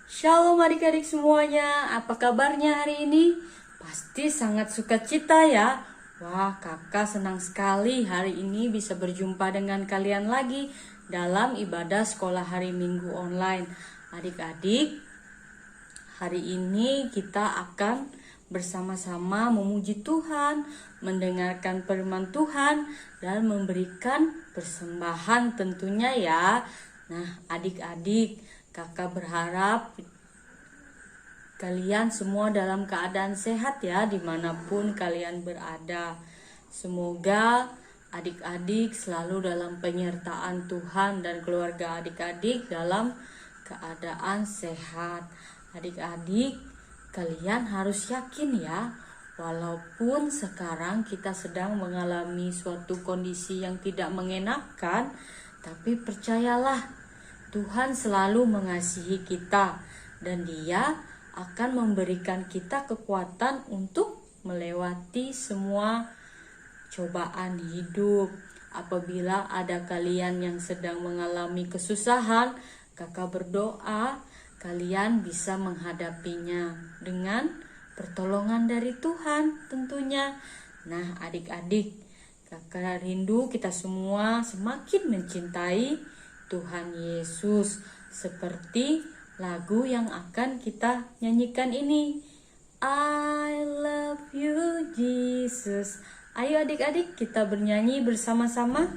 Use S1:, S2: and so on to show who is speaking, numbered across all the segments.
S1: Shalom adik-adik semuanya, apa kabarnya hari ini? Pasti sangat sukacita ya. Wah, kakak senang sekali hari ini bisa berjumpa dengan kalian lagi dalam ibadah sekolah hari Minggu online. Adik-adik, hari ini kita akan bersama-sama memuji Tuhan, mendengarkan firman Tuhan, dan memberikan persembahan tentunya ya. Nah, adik-adik, kakak berharap kalian semua dalam keadaan sehat ya dimanapun kalian berada. Semoga adik-adik selalu dalam penyertaan Tuhan dan keluarga adik-adik dalam keadaan sehat. Adik-adik, kalian harus yakin ya, walaupun sekarang kita sedang mengalami suatu kondisi yang tidak mengenakan, tapi percayalah, Tuhan selalu mengasihi kita dan Dia akan memberikan kita kekuatan untuk melewati semua cobaan hidup. Apabila ada kalian yang sedang mengalami kesusahan, kakak berdoa kalian bisa menghadapinya dengan pertolongan dari Tuhan tentunya. Nah, adik-adik, kakak rindu kita semua semakin mencintai Tuhan Yesus, seperti lagu yang akan kita nyanyikan ini. I love you Jesus. Ayo adik-adik kita bernyanyi bersama-sama.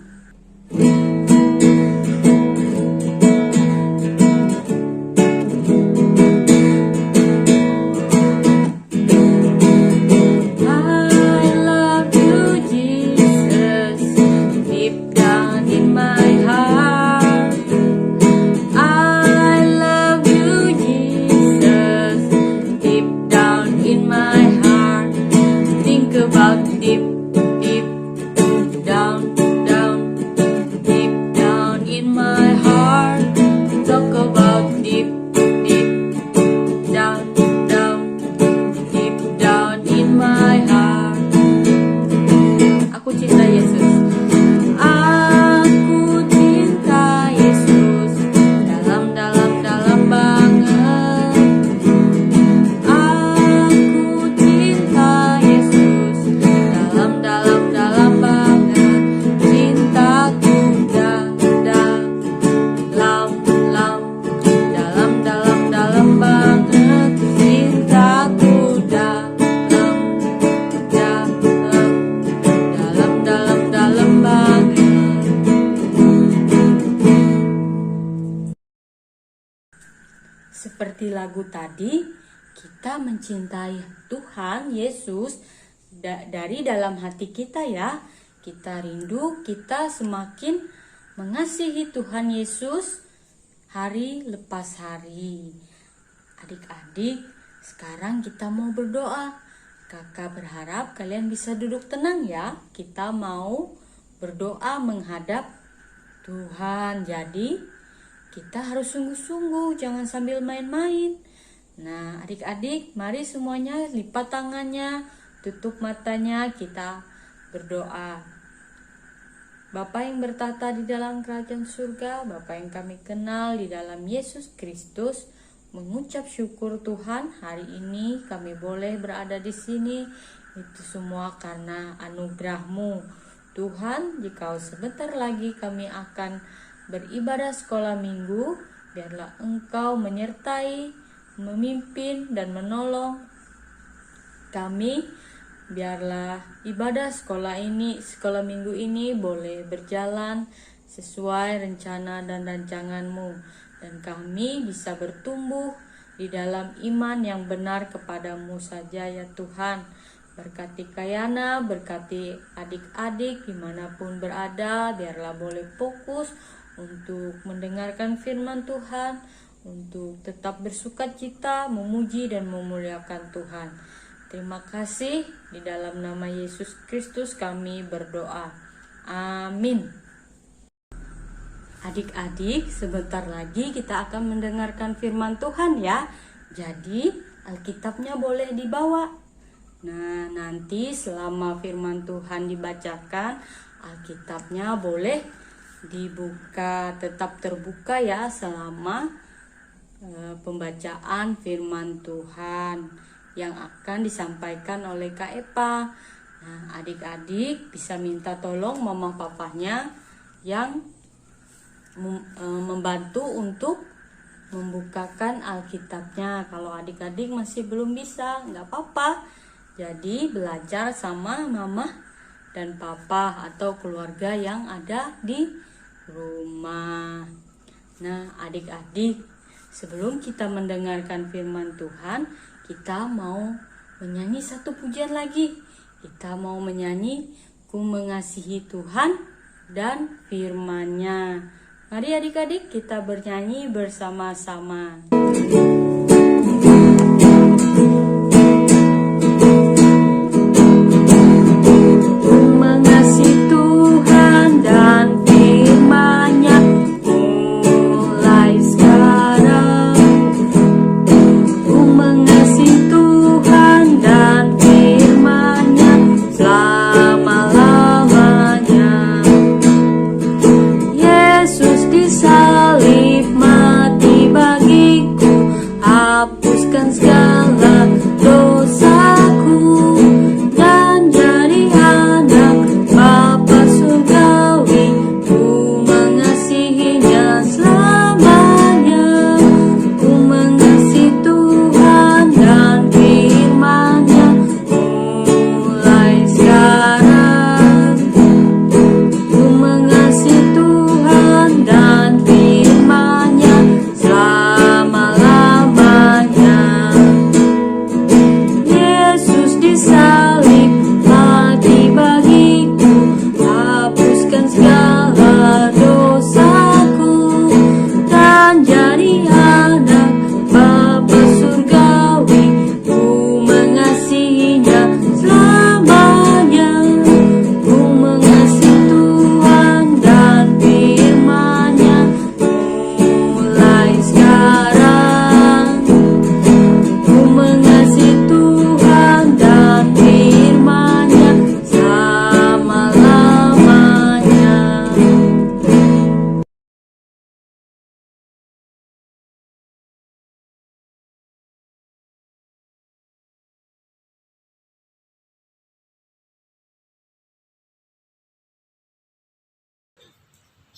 S1: Seperti lagu tadi, kita mencintai Tuhan Yesus dari dalam hati kita ya. Kita rindu, kita semakin mengasihi Tuhan Yesus hari lepas hari. Adik-adik, sekarang kita mau berdoa. Kakak berharap kalian bisa duduk tenang ya. Kita mau berdoa menghadap Tuhan. Jadi kita harus sungguh-sungguh, jangan sambil main-main. Nah, adik-adik, mari semuanya lipat tangannya, tutup matanya, kita berdoa. Bapa yang bertata di dalam kerajaan surga, Bapa yang kami kenal di dalam Yesus Kristus, mengucap syukur Tuhan, hari ini kami boleh berada di sini. Itu semua karena anugerah-Mu. Tuhan, jika sebentar lagi kami akan beribadah sekolah minggu, biarlah Engkau menyertai, memimpin, dan menolong kami. Biarlah ibadah sekolah minggu ini boleh berjalan sesuai rencana dan rancangan-Mu, dan kami bisa bertumbuh di dalam iman yang benar kepadamu saja ya Tuhan. Berkati Kayana, berkati adik-adik dimanapun berada, biarlah boleh fokus untuk mendengarkan firman Tuhan, untuk tetap bersukacita, memuji dan memuliakan Tuhan. Terima kasih, di dalam nama Yesus Kristus kami berdoa. Amin. Adik-adik, sebentar lagi kita akan mendengarkan firman Tuhan ya. Jadi, Alkitabnya boleh dibawa. Nah, nanti selama firman Tuhan dibacakan, Alkitabnya boleh dibuka, tetap terbuka ya selama pembacaan firman Tuhan yang akan disampaikan oleh Kak Epa. Nah, adik-adik bisa minta tolong mama papanya yang membantu untuk membukakan Alkitabnya. Kalau adik-adik masih belum bisa, nggak apa-apa. Jadi belajar sama mama dan papa atau keluarga yang ada di rumah. Nah, adik-adik, sebelum kita mendengarkan firman Tuhan, kita mau menyanyi satu pujian lagi. Kita mau menyanyi Ku Mengasihi Tuhan dan firman-Nya. Mari adik-adik kita bernyanyi bersama-sama.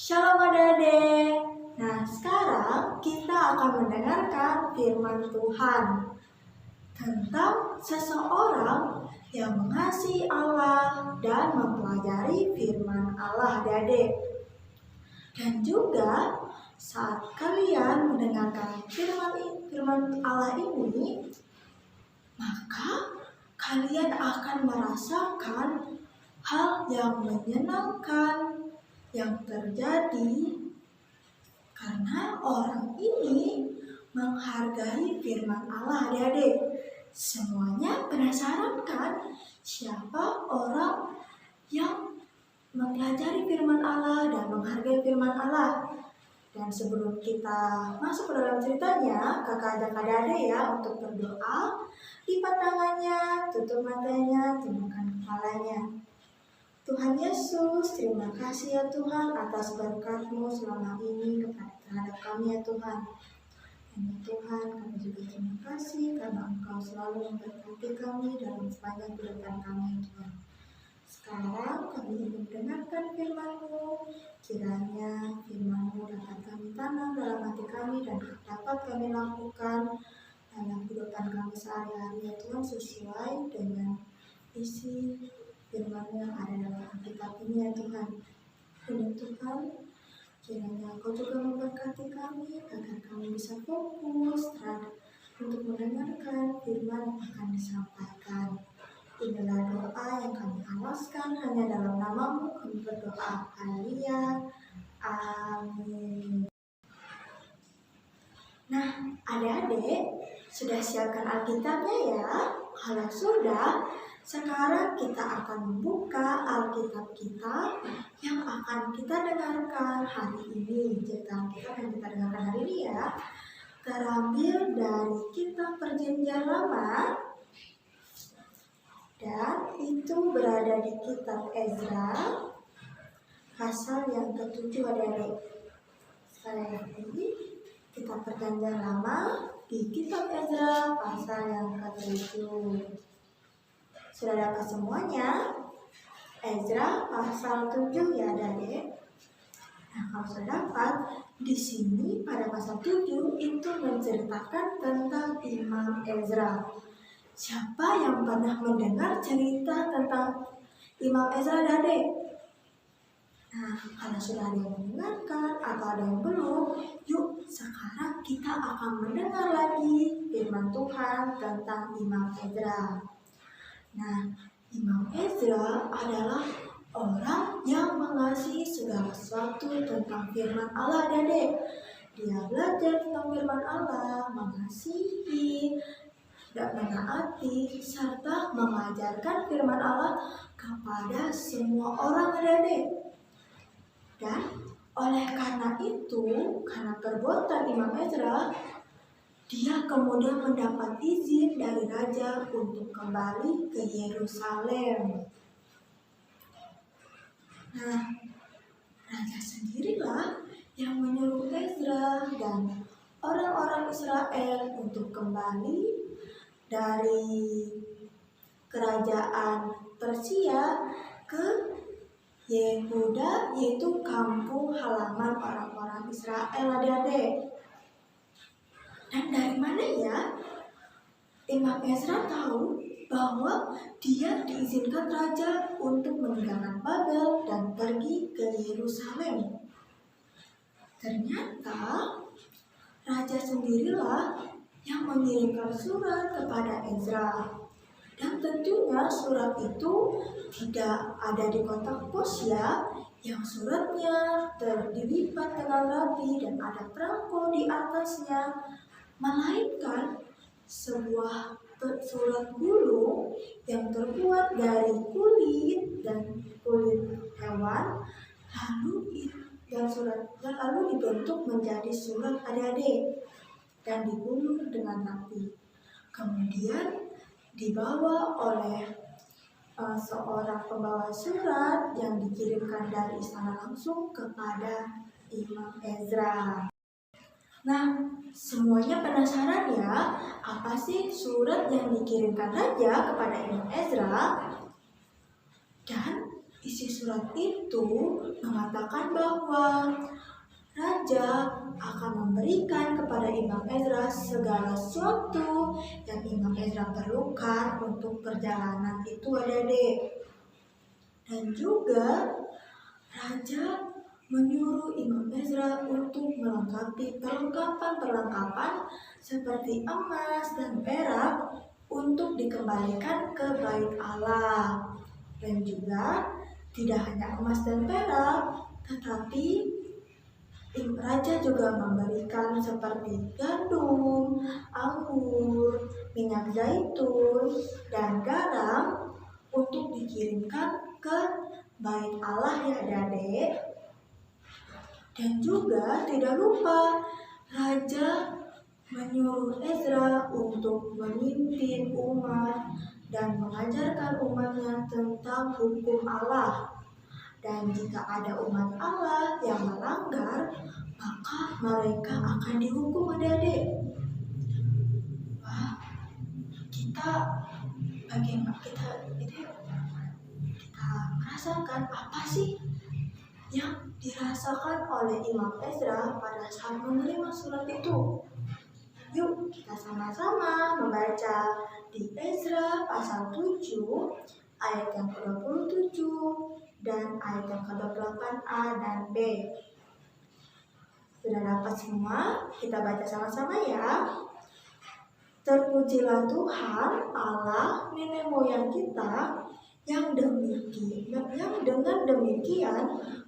S2: Shalom adik-adik. Nah, sekarang kita akan mendengarkan firman Tuhan tentang seseorang yang mengasihi Allah dan mempelajari firman Allah adik-adik. Dan juga saat kalian mendengarkan firman Allah ini, maka kalian akan merasakan hal yang menyenangkan yang terjadi karena orang ini menghargai firman Allah adik-adik. Semuanya penasaran kan siapa orang yang mempelajari firman Allah dan menghargai firman Allah? Dan sebelum kita masuk ke dalam ceritanya, kakak ajak adik-adik ya untuk berdoa. Lipat tangannya, tutup matanya, tundukkan kepalanya. Tuhan Yesus, terima kasih ya Tuhan atas berkat-Mu selama ini terhadap kami ya Tuhan. Dan ya Tuhan, kami juga terima kasih karena Engkau selalu memberkati kami dalam sepanjang kehidupan kami ya Tuhan. Sekarang kami ingin mendengarkan firman-Mu. Kiranya firman-Mu dapat kami tanam dalam hati kami dan dapat kami lakukan dalam kehidupan kami sehari-hari ya Tuhan, sesuai dengan isi firman yang ada dalam Alkitab ini ya Tuhan. Dan Tuhan, kiranya Engkau juga memberkati kami agar kami bisa fokus untuk mendengarkan firman yang akan disampaikan. Inilah doa yang kami awaskan hanya dalam nama-Mu kami berdoa. Haleluya. Amin. Nah, adik-adik sudah siapkan Alkitabnya ya? Kalau sudah, sekarang kita akan membuka Alkitab kita yang akan kita dengarkan hari ini. Cerita Alkitab yang kita dengarkan hari ini ya, terambil dari kitab Perjanjian Lama dan itu berada di kitab Ezra pasal yang ke-7 adik-adik. Sekali lagi, Kita perjanjian lama di kitab Ezra pasal yang ke-7. Sudah dapat semuanya? Ezra pasal 7 ya Adik. Nah, kalau sudah dapat, di sini pada pasal 7 itu menceritakan tentang Imam Ezra. Siapa yang pernah mendengar cerita tentang Imam Ezra, Adik? Nah, kalau sudah ada yang mendengarkan atau ada yang belum, yuk sekarang kita akan mendengar lagi firman Tuhan tentang Imam Ezra. Nah, Imam Ezra adalah orang yang mengasihi segala sesuatu tentang firman Allah, Adik. Dia belajar tentang firman Allah, mengasihi, dan menaati, serta mengajarkan firman Allah kepada semua orang, Adik. Dan oleh karena itu, karena perbuatan Imam Ezra, dia kemudian mendapat izin dari raja untuk kembali ke Yerusalem. Nah, raja sendirilah yang menyuruh Ezra dan orang-orang Israel untuk kembali dari kerajaan Persia ke Yehuda, yaitu kampung halaman orang-orang Israel, Adik-adik. Dan dari mana ya Imam Ezra tahu bahwa dia diizinkan raja untuk meninggalkan Babel dan pergi ke Yerusalem? Ternyata raja sendirilah yang mengirimkan surat kepada Ezra. Dan tentunya surat itu tidak ada di kotak pos ya, yang suratnya dilipat dengan rapi dan ada perangko di atasnya, melainkan sebuah surat gulung yang terbuat dari kulit dan kulit hewan, lalu dibentuk menjadi surat, Adik-adik, dan digulung dengan rapi. Kemudian dibawa oleh seorang pembawa surat yang dikirimkan dari istana langsung kepada Imam Ezra. Nah, semuanya penasaran ya, apa sih surat yang dikirimkan raja kepada Imam Ezra? Dan isi surat itu mengatakan bahwa raja akan memberikan kepada Imam Ezra segala sesuatu yang Imam Ezra perlukan untuk perjalanan itu, Adik-adik. Dan juga raja menyuruh Imam Ezra untuk melengkapi perlengkapan seperti emas dan perak untuk dikembalikan ke Bait Allah. Dan juga tidak hanya emas dan perak, tetapi raja juga memberikan seperti gandum, anggur, minyak zaitun, dan garam untuk dikirimkan ke Bait Allah ya Adik. Dan juga tidak lupa raja menyuruh Ezra untuk memimpin umat dan mengajarkan umatnya tentang hukum Allah. Dan jika ada umat Allah yang melanggar, maka mereka akan dihukum, Adik-adik. Wah, kita merasakan apa sih yang dirasakan oleh Imam Ezra pada saat menerima surat itu? Yuk kita sama-sama membaca di Ezra pasal 7 ayat yang ke-27 dan ayat yang ke-28a dan b. Sudah dapat semua? Kita baca sama-sama ya. Terpujilah Tuhan Allah nenek moyang kita yang dengan demikian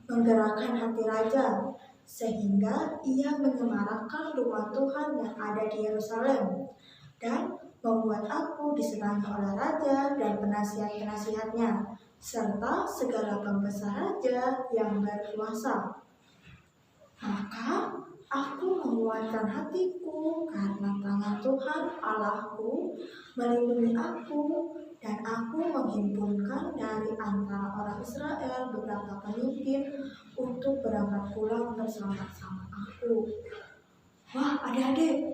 S2: menggerakkan hati raja, sehingga ia menyemarakkan rumah Tuhan yang ada di Yerusalem, dan membuat aku disenangi oleh raja dan penasihat-penasihatnya, serta segala pembesar raja yang berkuasa. Maka aku menguatkan hatiku karena tangan Tuhan Allahku melindungi aku, dan aku menghimpunkan dari antara orang Israel beberapa pemimpin untuk berangkat pulang bersama-sama aku. Wah, adik-adik,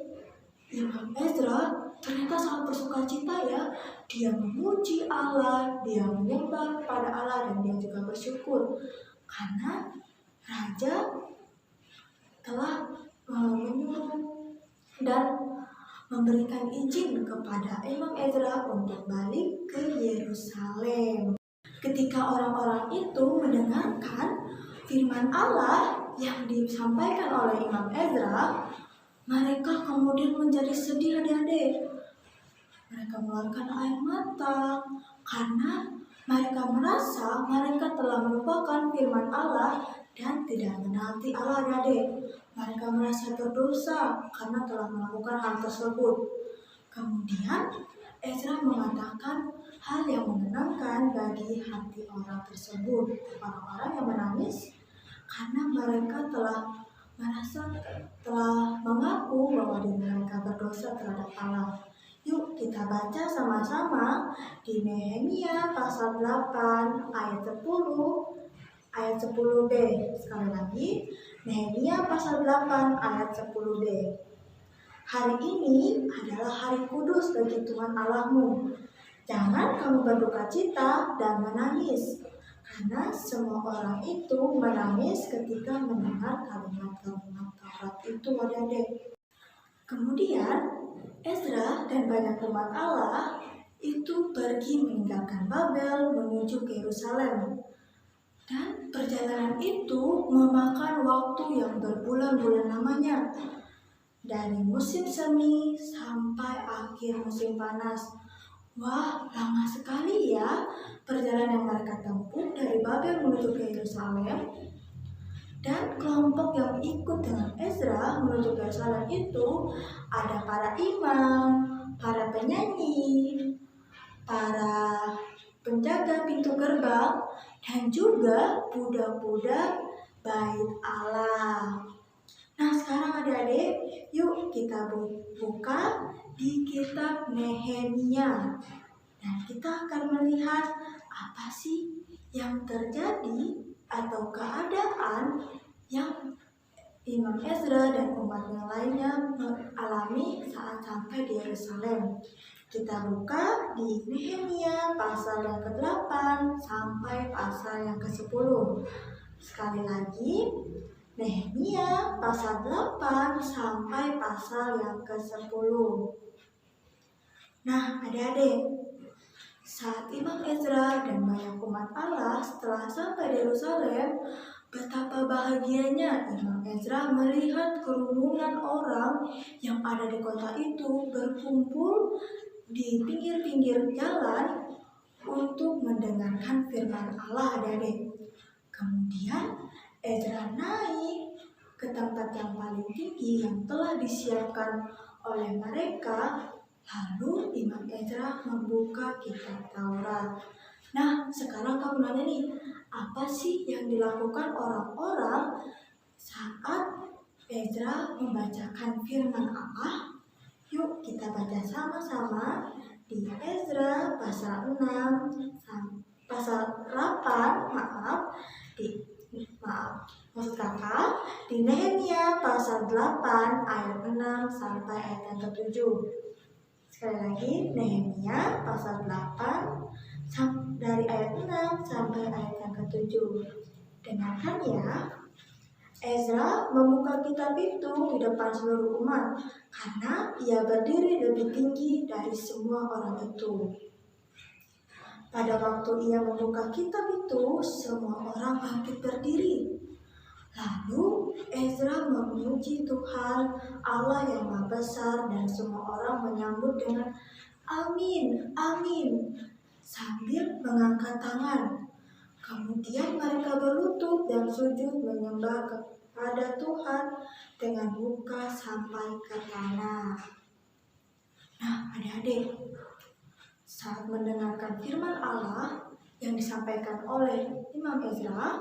S2: Imam Ezra ternyata sangat bersukacita ya. Dia memuji Allah, dia menyembah kepada Allah, dan dia juga bersyukur karena raja telah menyuruh dan memberikan izin kepada Imam Ezra untuk balik ke Yerusalem. Ketika orang-orang itu mendengarkan firman Allah yang disampaikan oleh Imam Ezra, mereka kemudian menjadi sedih, adik-adik. Mereka mengeluarkan air mata karena mereka merasa mereka telah melupakan firman Allah dan tidak menaati Allah, adik-adik. Mereka merasa berdosa karena telah melakukan hal tersebut. Kemudian Ezra mengatakan hal yang menenangkan bagi hati orang tersebut. Orang-orang yang menangis karena mereka telah mengaku bahwa diri mereka berdosa terhadap Allah. Yuk kita baca sama-sama di Nehemia pasal 8 ayat 10b. Sekali lagi, Nehemia pasal 8 ayat 10b. Hari ini adalah hari kudus bagi Tuhan Allahmu. Jangan kamu berduka cita dan menangis, karena semua orang itu menangis ketika mendengar kalimat-kalimat Taurat itu, adik-adik. Kemudian Ezra dan banyak umat Allah itu pergi meninggalkan Babel menuju ke Yerusalem. Dan perjalanan itu memakan waktu yang berbulan-bulan lamanya. Dari musim semi sampai akhir musim panas. Wah, lama sekali ya perjalanan yang mereka tempuh dari Babel menuju ke Yerusalem. Dan kelompok yang ikut dengan Ezra menuju ke Yerusalem itu ada para imam, para penyanyi, para penjaga pintu gerbang, dan juga budak-budak bait Allah. Nah, sekarang adik-adik, yuk kita buka di kitab Nehemia. Dan kita akan melihat apa sih yang terjadi atau keadaan yang Imam Ezra dan umat yang lainnya alami saat sampai di Yerusalem. Kita buka di Nehemia pasal yang ke-8 sampai pasal yang ke-10. Sekali lagi, Nehemia pasal 8 sampai pasal yang ke-10. Nah, adik-adik, saat Imam Ezra dan banyak umat Allah setelah sampai di Yerusalem, betapa bahagianya Imam Ezra melihat kerumunan orang yang ada di kota itu berkumpul di pinggir-pinggir jalan untuk mendengarkan firman Allah, adik-adik. Kemudian Ezra naik ke tempat yang paling tinggi yang telah disiapkan oleh mereka. Lalu Imam Ezra membuka kitab Taurat. Nah, sekarang kamu nanya nih, apa sih yang dilakukan orang-orang saat Ezra membacakan firman Allah? Yuk kita baca sama-sama di Ezra pasal 8, di Nehemia pasal 8 ayat 6 sampai ayat yang ke-7. Sekali lagi, Nehemia pasal 8 dari ayat 6 sampai ayat yang ke-7. Dengarkan ya. Ezra membuka kitab itu di depan seluruh umat karena ia berdiri lebih tinggi dari semua orang itu. Pada waktu ia membuka kitab itu, semua orang bangkit berdiri. Lalu Ezra memuji Tuhan Allah yang Maha Besar, dan semua orang menyambut dengan amin, amin, sambil mengangkat tangan. Kemudian mereka berlutut dan sujud menyembah kepada Tuhan dengan muka sampai ke tanah. Nah, adik-adik, saat mendengarkan firman Allah yang disampaikan oleh Imam Ezra,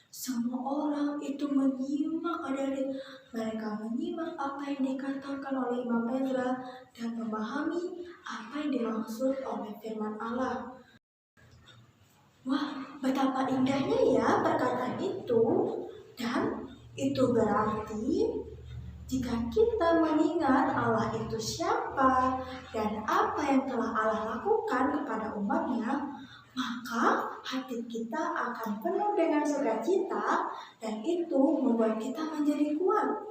S2: semua orang itu menyimak, adik-adik. Mereka menyimak apa yang dikatakan oleh Imam Ezra dan memahami apa yang dimaksud oleh firman Allah. Wah, betapa indahnya ya perkataan itu. Dan itu berarti Jika kita mengingat Allah itu siapa dan apa yang telah Allah lakukan kepada umatnya, maka hati kita akan penuh dengan sukacita dan itu membuat kita menjadi kuat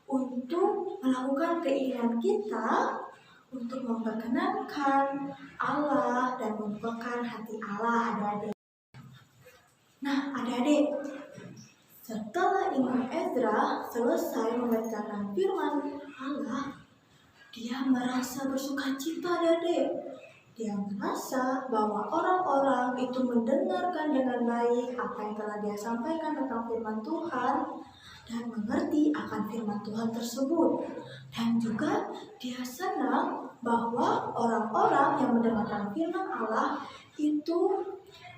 S2: untuk melakukan keinginan kita untuk memperkenankan Allah dan membukakan hati Allah, adik-adik. Nah, adik-adik, setelah Imam Ezra selesai membacakan firman Allah, dia merasa bersukacita, adik-adik. Dia merasa bahwa orang-orang itu mendengarkan dengan baik apa yang telah dia sampaikan tentang firman Tuhan dan mengerti akan firman Tuhan tersebut. Dan juga dia senang bahwa orang-orang yang mendengarkan firman Allah itu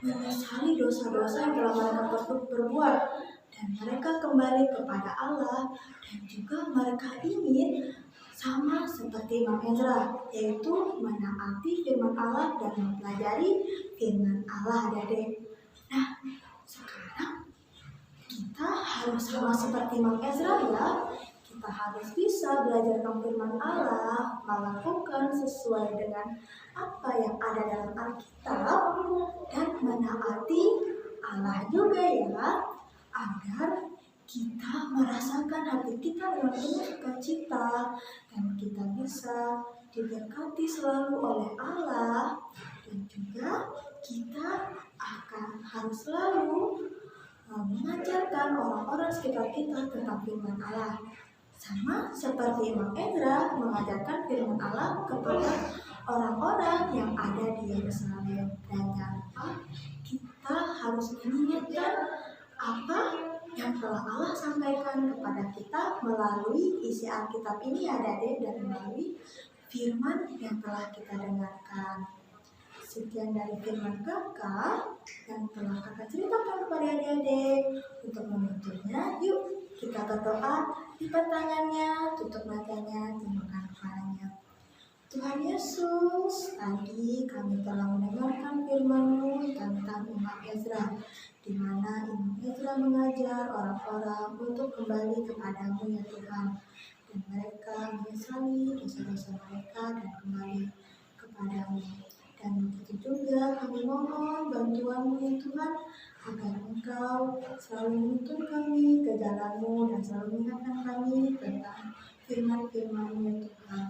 S2: menyesali dosa-dosa yang telah mereka perbuat dan mereka kembali kepada Allah, dan juga mereka ingin sama seperti Imam Ezra, yaitu menaati firman Allah dan mempelajari firman Allah, adik-adik. Nah, sekarang kita harus sama seperti Imam Ezra ya. Kita harus bisa belajar tentang firman Allah, melakukan sesuai dengan apa yang ada dalam Alkitab, dan menaati Allah juga ya, agar kita merasakan hati kita dengan penuh sukacita dan kita bisa diberkati selalu oleh Allah, dan juga kita akan harus selalu mengajarkan orang-orang sekitar kita tentang firman Allah, sama seperti Imam Ezra mengajarkan firman Allah kepada orang-orang yang ada di Yerusalem. Dan jangan lupa kita harus mengingatkan apa yang telah Allah sampaikan kepada kita melalui isi Alkitab ini, adik-adik, dan melalui firman yang telah kita dengarkan. Sekian dari firman Kakak yang telah Kakak ceritakan kepada adik-adik. Untuk menutupnya, yuk kita berdoa, lipat tangannya, tutup matanya, tundukkan kepalanya. Tuhan Yesus, tadi kami telah mendengarkan firman-Mu tentang Imam Ezra, di mana Imam Ezra mengajar orang-orang untuk kembali kepadamu ya Tuhan, dan mereka menyesali dosa-dosa mereka dan kembali kepadamu. Dan begitu juga kami mohon bantuan-Mu ya Tuhan, agar Engkau selalu menuntun kami ke jalan-Mu dan selalu mengingatkan kami tentang firman-firman-Mu ya Tuhan.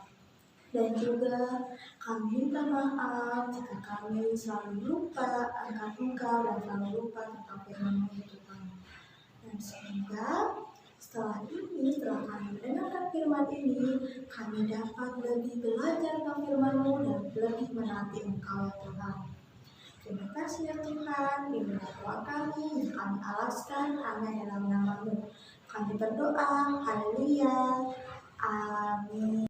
S2: Dan juga kami minta maaf jika kami selalu lupa akan Engkau dan selalu lupa tentang firman-Mu ya Tuhan. Dan semoga setelah kami mendengarkan firman ini, kami dapat lebih belajar tentang firman-Mu dan lebih menaati Engkau ya Tuhan. Terima kasih ya Tuhan, inilah doa kami yang kami alaskan hanya dalam nama-Mu. Kami berdoa, haleluya, amin.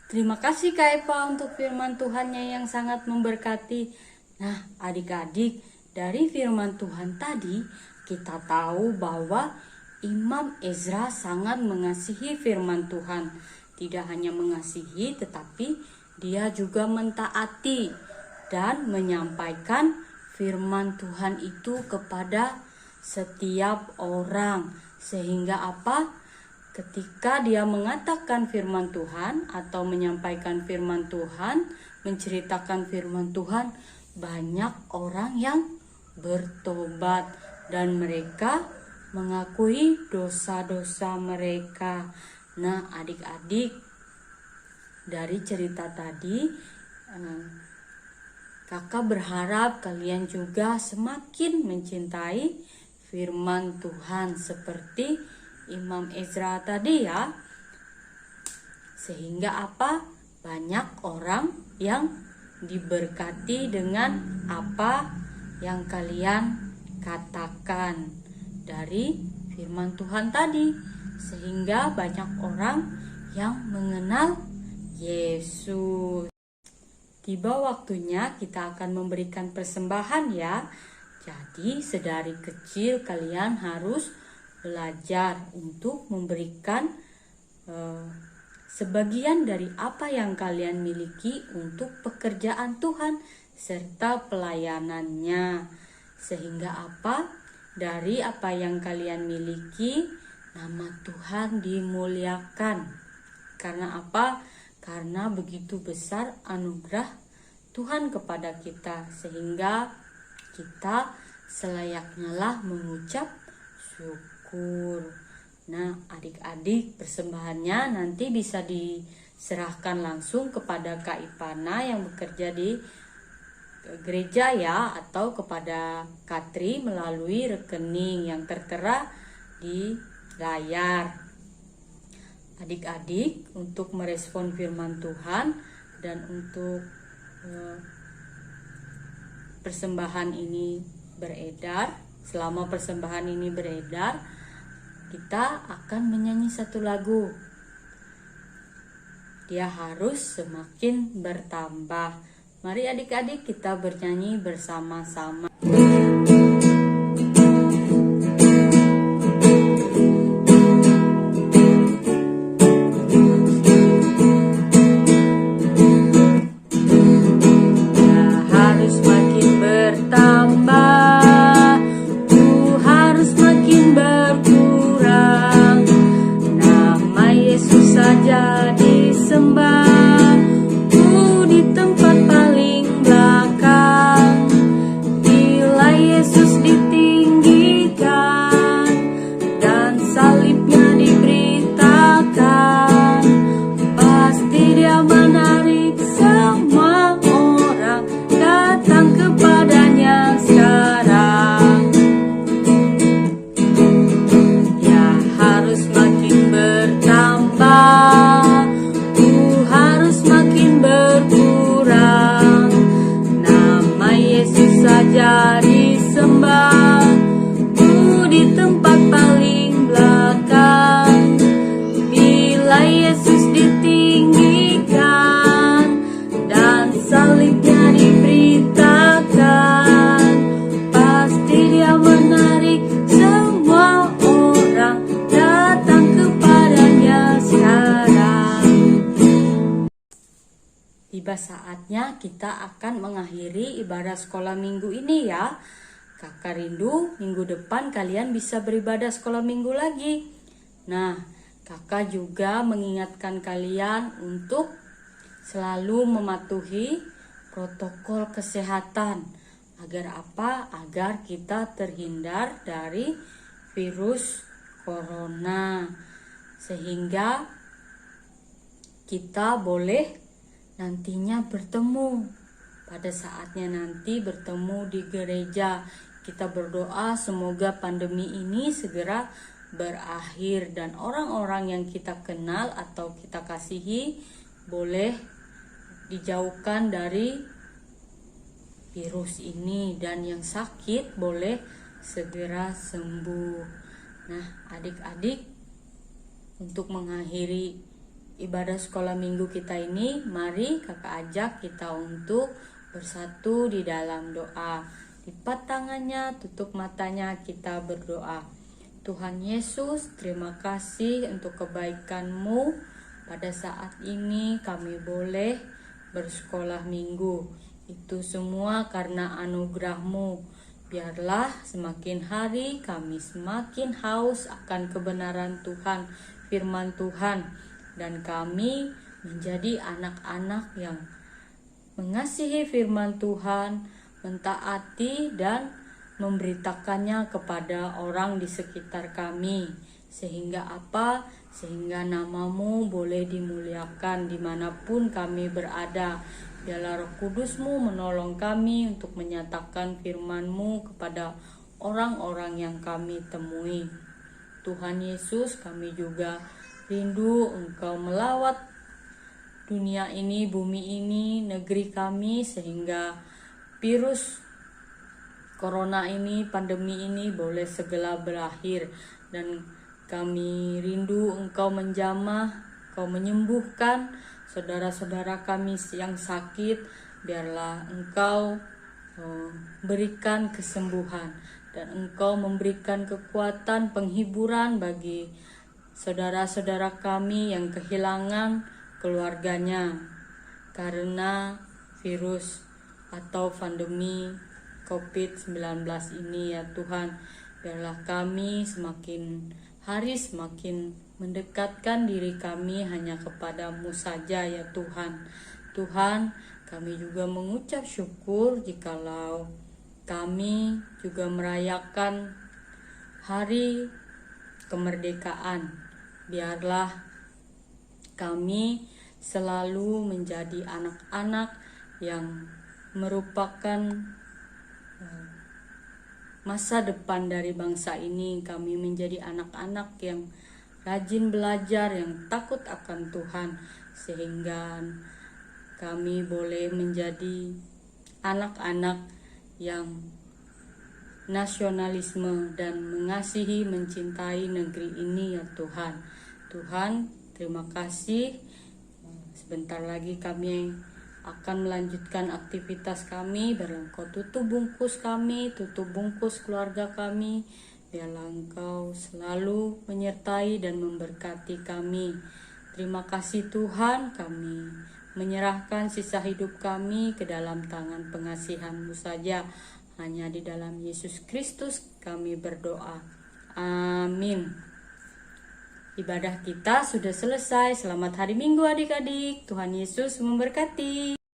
S1: Terima kasih Kak Eva untuk firman Tuhannya yang sangat memberkati. Nah, adik-adik, dari firman Tuhan tadi kita tahu bahwa Imam Ezra sangat mengasihi firman Tuhan. Tidak hanya mengasihi, tetapi dia juga mentaati dan menyampaikan firman Tuhan itu kepada setiap orang. Sehingga apa? Ketika dia mengatakan firman Tuhan atau menyampaikan firman Tuhan, menceritakan firman Tuhan, banyak orang yang bertobat dan mereka mengakui dosa-dosa mereka. Nah, adik-adik, dari cerita tadi, Kakak berharap kalian juga semakin mencintai firman Tuhan seperti Imam Ezra tadi ya. Sehingga apa? Banyak orang yang diberkati dengan apa yang kalian katakan dari firman Tuhan tadi. Sehingga banyak orang yang mengenal Yesus. Tiba waktunya kita akan memberikan persembahan ya. Jadi sedari kecil kalian harus belajar untuk memberikan sebagian dari apa yang kalian miliki untuk pekerjaan Tuhan serta pelayanannya. Sehingga apa? Dari apa yang kalian miliki, nama Tuhan dimuliakan. Karena apa? Karena begitu besar anugerah Tuhan kepada kita, sehingga kita selayaknya lah mengucap syukur. Nah, adik-adik, persembahannya nanti bisa diserahkan langsung kepada Kak Ipana yang bekerja di gereja ya, atau kepada Katri melalui rekening yang tertera di layar. Adik-adik, untuk merespon firman Tuhan dan untuk persembahan ini beredar, selama persembahan ini beredar, kita akan menyanyi satu lagu. Dia harus semakin bertambah. Mari adik-adik kita bernyanyi bersama-sama. Tiba saatnya kita akan mengakhiri ibadah sekolah minggu ini ya. Kakak rindu minggu depan kalian bisa beribadah sekolah minggu lagi. Nah, kakak juga mengingatkan kalian untuk selalu mematuhi protokol kesehatan. Agar apa? Agar kita terhindar dari virus corona. Sehingga kita boleh nantinya bertemu, pada saatnya nanti bertemu di gereja. Kita berdoa semoga pandemi ini segera berakhir dan orang-orang yang kita kenal atau kita kasihi boleh dijauhkan dari virus ini, dan yang sakit boleh segera sembuh. Nah, adik-adik, untuk mengakhiri ibadah sekolah minggu kita ini, mari kakak ajak kita untuk bersatu di dalam doa. Lipat tangannya, tutup matanya, kita berdoa. Tuhan Yesus, terima kasih untuk kebaikan-Mu. Pada saat ini kami boleh bersekolah minggu. Itu semua karena anugerah-Mu. Biarlah semakin hari kami semakin haus akan kebenaran Tuhan, firman Tuhan. Dan kami menjadi anak-anak yang mengasihi firman Tuhan, mentaati dan memberitakannya kepada orang di sekitar kami. Sehingga apa? Sehingga nama-Mu boleh dimuliakan dimanapun kami berada. Biarlah Roh Kudus-Mu menolong kami untuk menyatakan firman-Mu kepada orang-orang yang kami temui. Tuhan Yesus, kami juga rindu Engkau melawat dunia ini, bumi ini, negeri kami, sehingga virus corona ini, pandemi ini boleh segera berakhir. Dan kami rindu Engkau menjamah, Engkau menyembuhkan saudara-saudara kami yang sakit. Biarlah Engkau berikan kesembuhan, dan Engkau memberikan kekuatan, penghiburan bagi saudara-saudara kami yang kehilangan keluarganya karena virus atau pandemi COVID-19 ini ya Tuhan. Biarlah kami semakin hari semakin mendekatkan diri kami hanya kepadamu saja ya Tuhan. Tuhan, kami juga mengucap syukur jikalau kami juga merayakan hari kemerdekaan. Biarlah kami selalu menjadi anak-anak yang merupakan masa depan dari bangsa ini. Kami menjadi anak-anak yang rajin belajar, yang takut akan Tuhan, sehingga kami boleh menjadi anak-anak yang nasionalisme dan mengasihi, mencintai negeri ini ya Tuhan. Tuhan, terima kasih. Sebentar lagi kami akan melanjutkan aktivitas kami. Biarlah Engkau tutup bungkus kami, tutup bungkus keluarga kami. Biarlah Engkau selalu menyertai dan memberkati kami. Terima kasih Tuhan, kami menyerahkan sisa hidup kami ke dalam tangan pengasihan-Mu saja. Hanya di dalam Yesus Kristus kami berdoa. Amin. Ibadah kita sudah selesai. Selamat hari Minggu adik-adik. Tuhan Yesus memberkati.